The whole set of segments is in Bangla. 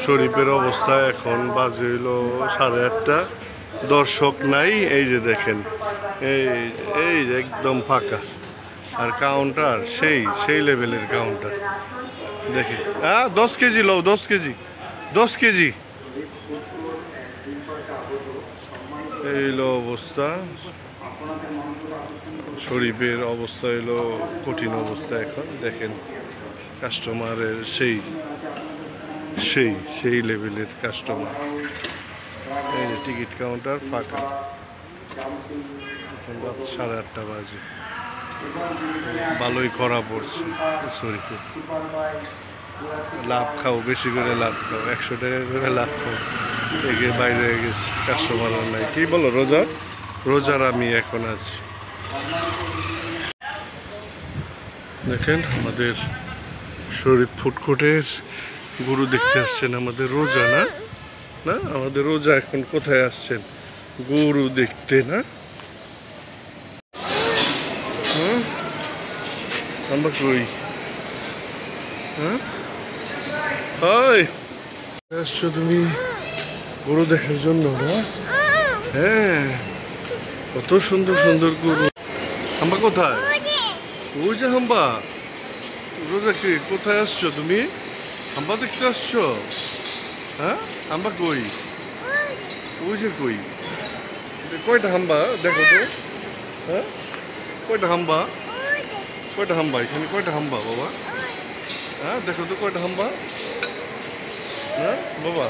শরীফের অবস্থা এখন বাজে হইল 8:30। দর্শক নাই, এই যে দেখেন, এই এই যে একদম ফাঁকা। আর কাউন্টার সেই লেভেলের কাউন্টার দেখি। 10 কেজি লও, 10 কেজি, 10 কেজি। এই হলো অবস্থা, শরীফের অবস্থা হলো কঠিন অবস্থা এখন। দেখেন কাস্টমারের সেই লেভেলের কাস্টমার। এই যে টিকিট কাউন্টার ফাঁকা, রাত 8:30 বাজে। ভালোই খরা পড়ছে শরীফে। লাভ খাও, বেশি করে লাভ খাও, 100 টাকা করে লাভ খাও। এগে বাইরে গেছে, কাস্টমার নাই। কি বলো? রোজার আমি এখন আছি। দেখেন আমাদের শরীফ ফুডকোর্টের গরু দেখতে আসছেন আমাদের রোজা, না না আমাদের রোজা এখন কোথায় আসছেন? গরু দেখতে, না? আমরা কই? আসছো তুমি গরু দেখার জন্য, না? হ্যাঁ, কত সুন্দর সুন্দর গরু। হাম্বা কোথায়? ওই যে হাম্বা। রোজা কি কোথায় আসছো তুমি? হাম্বা দেখতে আসছো? হ্যাঁ, হাম্বা কই? ওই যে কই? কয়টা হাম্বা দেখো তো? হ্যাঁ, কয়টা হাম্বা? কয়টা হাম্বা এখানে? কয়টা হাম্বা বাবা? হ্যাঁ, দেখো তো কয়টা হাম্বা? হ্যাঁ বাবা,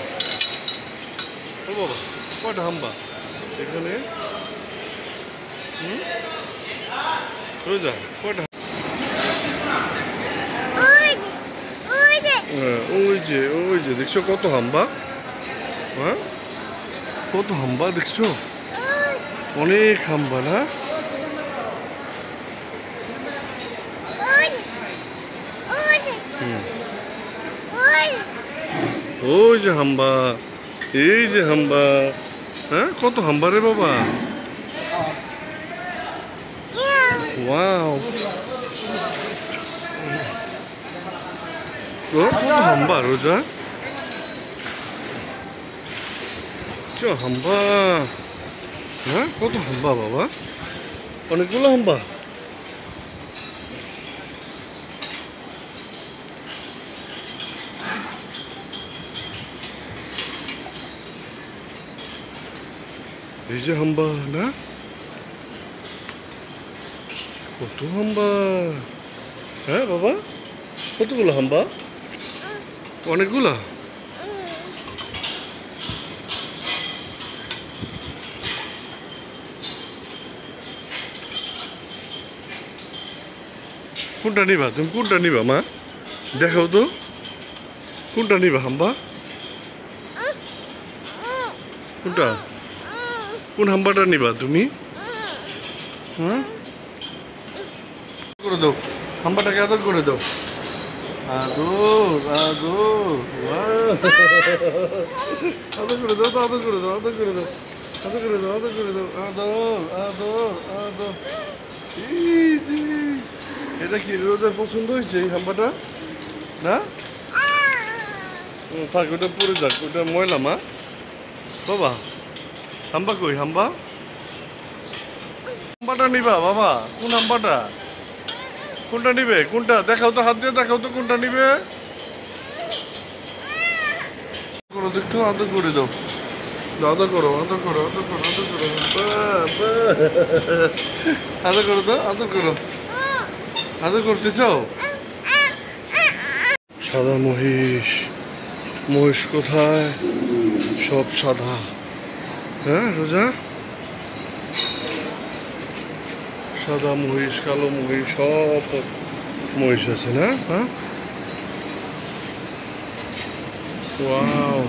ও বাবা, কয়টা হাম্বা এখানে? রোজা কয়টা? ওই যে দেখছো কত হাম্বা? হ্যাঁ, কত হাম্বা দেখছো? অনেক হাম্বা, না? ওই যে হাম্বা, এই যে হাম্বা। হ্যাঁ, কত হাম্বা রে বাবা। ওয়াও, কত হাম্বা রোজা। হাম্বা, হ্যাঁ কত হাম্বা বাবা, অনেকগুলো হাম্বা। এই যে হাম্বা, না? কত হাম্বা। হ্যাঁ বাবা, কতগুলো হাম্বা? অনেকগুলা। কোনটা নিবা তুমি? কোনটা নিবা মা? দেখাও তো কোনটা নিবা হাম্বা? কোনটা? কোন হাম্বাটা নিবা তুমি? হ্যাঁ, করে দাও হাম্বাটাকে, আদর করে দাও। আদর আদর, আদর করে দাও, আদর করে দাও, আদর করে দাও, আদর করে দাও, আদর করে দাও, আদর আদর আদর। এটা কি রোজার পছন্দ হয়েছে এই হাম্বাটা, না? থাক, ওটা পরে যাক, ওটা ময়লা মা। বাবা হাম্বা কই? হাম্বা, হাম্বাটা নিবা বাবা? কোন হাম্বাটা? কোনটা নিবে? কোনটা দেখাও তো, হাত দিয়ে দেখাও তো কোনটা নিবে। করো একটু, আদর করে দাও, আদর করো, আদর করো, আদর করো, আদর করো, আদর করো তো, আদর করো, আদর করতে চাও? সাদা মহিষ, মহিষ কোথায়? সব সাদা। হ্যাঁ রোজা, সাদা মহিষ, কালো মহিষ, সব মহিষ আছে, না? হ্যাঁ, ওয়াও।